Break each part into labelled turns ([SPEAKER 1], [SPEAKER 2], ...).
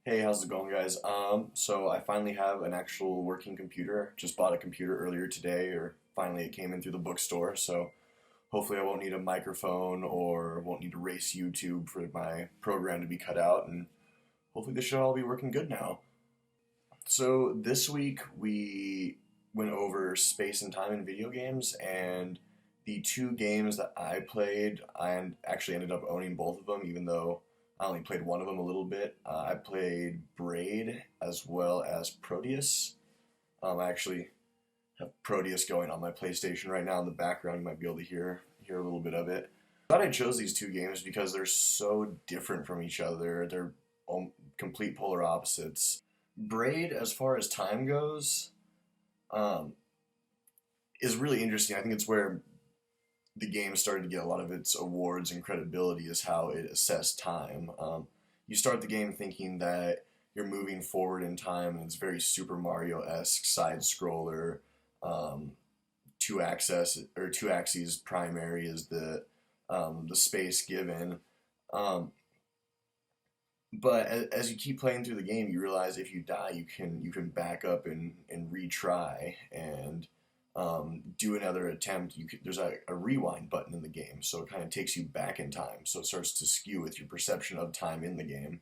[SPEAKER 1] Hey, how's it going, guys? So I finally have an actual working computer. Just bought a computer earlier today, or finally it came in through the bookstore. So hopefully I won't need a microphone or won't need to race YouTube for my program to be cut out, and hopefully this should all be working good now. So this week we went over space and time in video games, and the two games that I played, I actually ended up owning both of them, even though I only played one of them a little bit. I played Braid as well as Proteus. I actually have Proteus going on my PlayStation right now in the background. You might be able to hear a little bit of it. I thought I chose these two games because they're so different from each other. They're complete polar opposites. Braid, as far as time goes, um, is really interesting. I think it's where the game started to get a lot of its awards and credibility, is how it assessed time. You start the game thinking that you're moving forward in time, and it's very Super Mario-esque side scroller. Um, two axes primary is the space given. Um, but as you keep playing through the game, you realize if you die, you can back up and retry and do another attempt. There's a rewind button in the game, so it kind of takes you back in time. So it starts to skew with your perception of time in the game.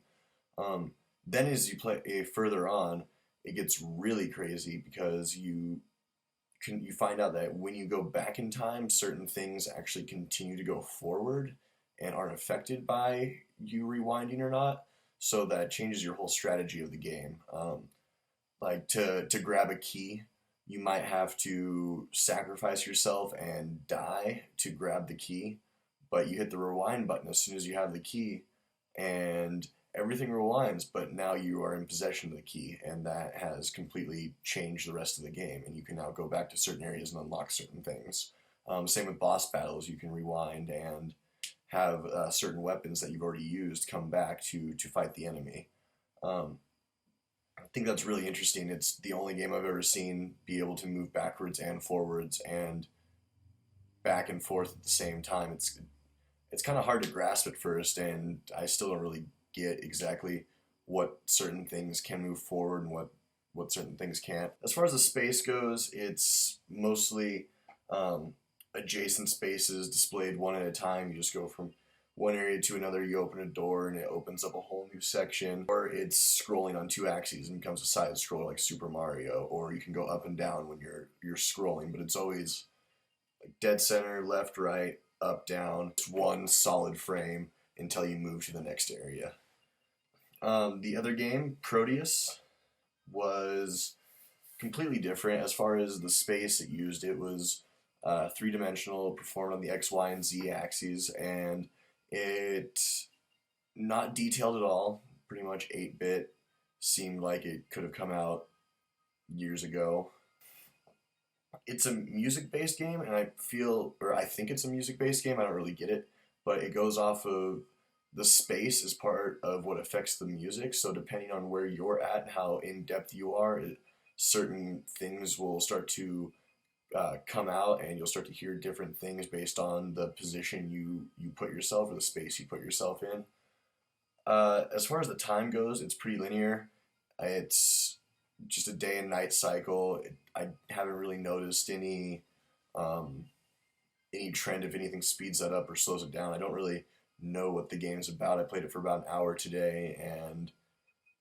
[SPEAKER 1] Um, then as you play further on, it gets really crazy because you find out that when you go back in time, certain things actually continue to go forward and aren't affected by you rewinding or not. So that changes your whole strategy of the game. Like to grab a key, you might have to sacrifice yourself and die to grab the key, but you hit the rewind button as soon as you have the key, and everything rewinds, but now you are in possession of the key, and that has completely changed the rest of the game, and you can now go back to certain areas and unlock certain things. Same with boss battles, you can rewind and have certain weapons that you've already used come back to fight the enemy. Um, I think that's really interesting. It's the only game I've ever seen be able to move backwards and forwards and back and forth at the same time. It's kind of hard to grasp at first, and I still don't really get exactly what certain things can move forward and what certain things can't. As far as the space goes, it's mostly adjacent spaces displayed one at a time. You just go from one area to another, you open a door and it opens up a whole new section. Or it's scrolling on two axes and becomes a side scroller like Super Mario. Or you can go up and down when you're scrolling, but it's always like dead center, left, right, up, down. It's one solid frame until you move to the next area. The other game, Proteus, was completely different. As far as the space it used, it was three-dimensional, performed on the X, Y, and Z axes, and it not detailed at all. Pretty much 8-bit. Seemed like it could have come out years ago. It's a music-based game, and I think it's a music-based game. I don't really get it, but it goes off of the space as part of what affects the music. So depending on where you're at and how in depth you are, certain things will start to come out, and you'll start to hear different things based on the position you put yourself or the space you put yourself in. As far as the time goes, it's pretty linear. It's just a day and night cycle. I haven't really noticed um, any trend if anything speeds that up or slows it down. I don't really know what the game's about. I played it for about an hour today, and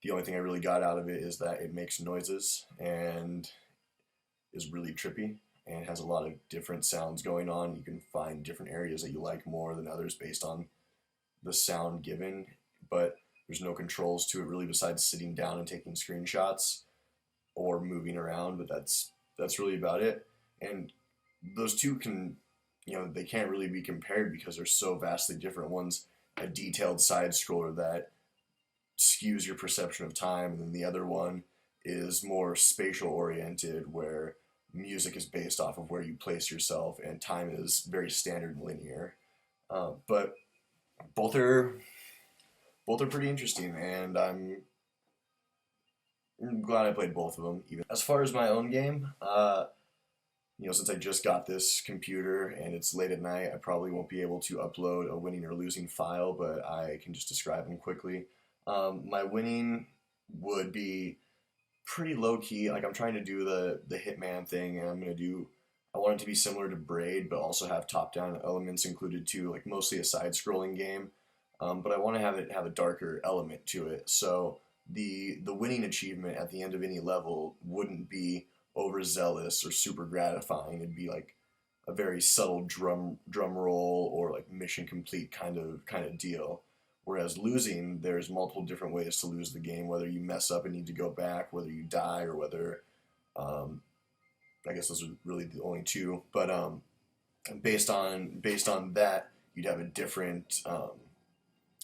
[SPEAKER 1] the only thing I really got out of it is that it makes noises and is really trippy and has a lot of different sounds going on. You can find different areas that you like more than others based on the sound given, but there's no controls to it really besides sitting down and taking screenshots or moving around, but that's really about it. And those two they can't really be compared because they're so vastly different. One's a detailed side scroller that skews your perception of time, and then the other one is more spatial oriented, where music is based off of where you place yourself, and time is very standard and linear. But both are both are pretty interesting, and I'm glad I played both of them. Even as far as my own game, since I just got this computer and it's late at night, I probably won't be able to upload a winning or losing file, but I can just describe them quickly. My winning would be pretty low key. Like I'm trying to do the Hitman thing, and I want it to be similar to Braid, but also have top down elements included too, like mostly a side scrolling game. But I want to have it have a darker element to it. So the winning achievement at the end of any level wouldn't be overzealous or super gratifying. It'd be like a very subtle drum roll or like mission complete kind of deal. Whereas losing, there's multiple different ways to lose the game. Whether you mess up and need to go back, whether you die, or whether um, I guess those are really the only two. But based on that, you'd have a different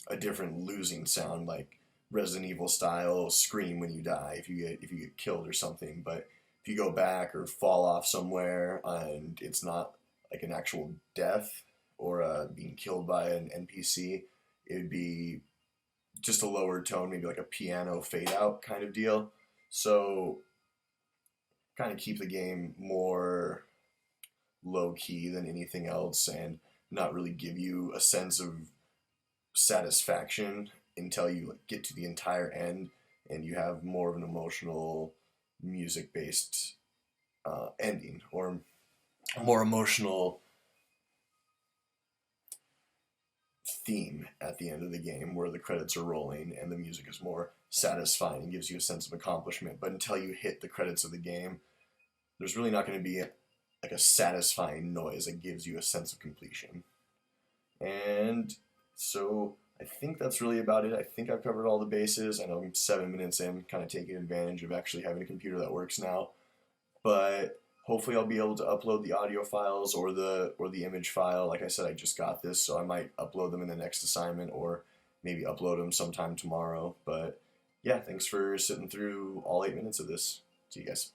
[SPEAKER 1] losing sound, like Resident Evil style scream when you die if you get killed or something. But if you go back or fall off somewhere and it's not like an actual death or being killed by an NPC, it would be just a lower tone, maybe like a piano fade out kind of deal. So kind of keep the game more low key than anything else and not really give you a sense of satisfaction until you like, get to the entire end and you have more of an emotional music based ending or a more emotional theme at the end of the game where the credits are rolling and the music is more satisfying and gives you a sense of accomplishment. But until you hit the credits of the game, there's really not going to be like a satisfying noise that gives you a sense of completion. And so I think that's really about it. I think I've covered all the bases. I know I'm 7 minutes in, kind of taking advantage of actually having a computer that works now. But hopefully I'll be able to upload the audio files or the image file. Like I said, I just got this, so I might upload them in the next assignment or maybe upload them sometime tomorrow. But yeah, thanks for sitting through all 8 minutes of this. See you guys.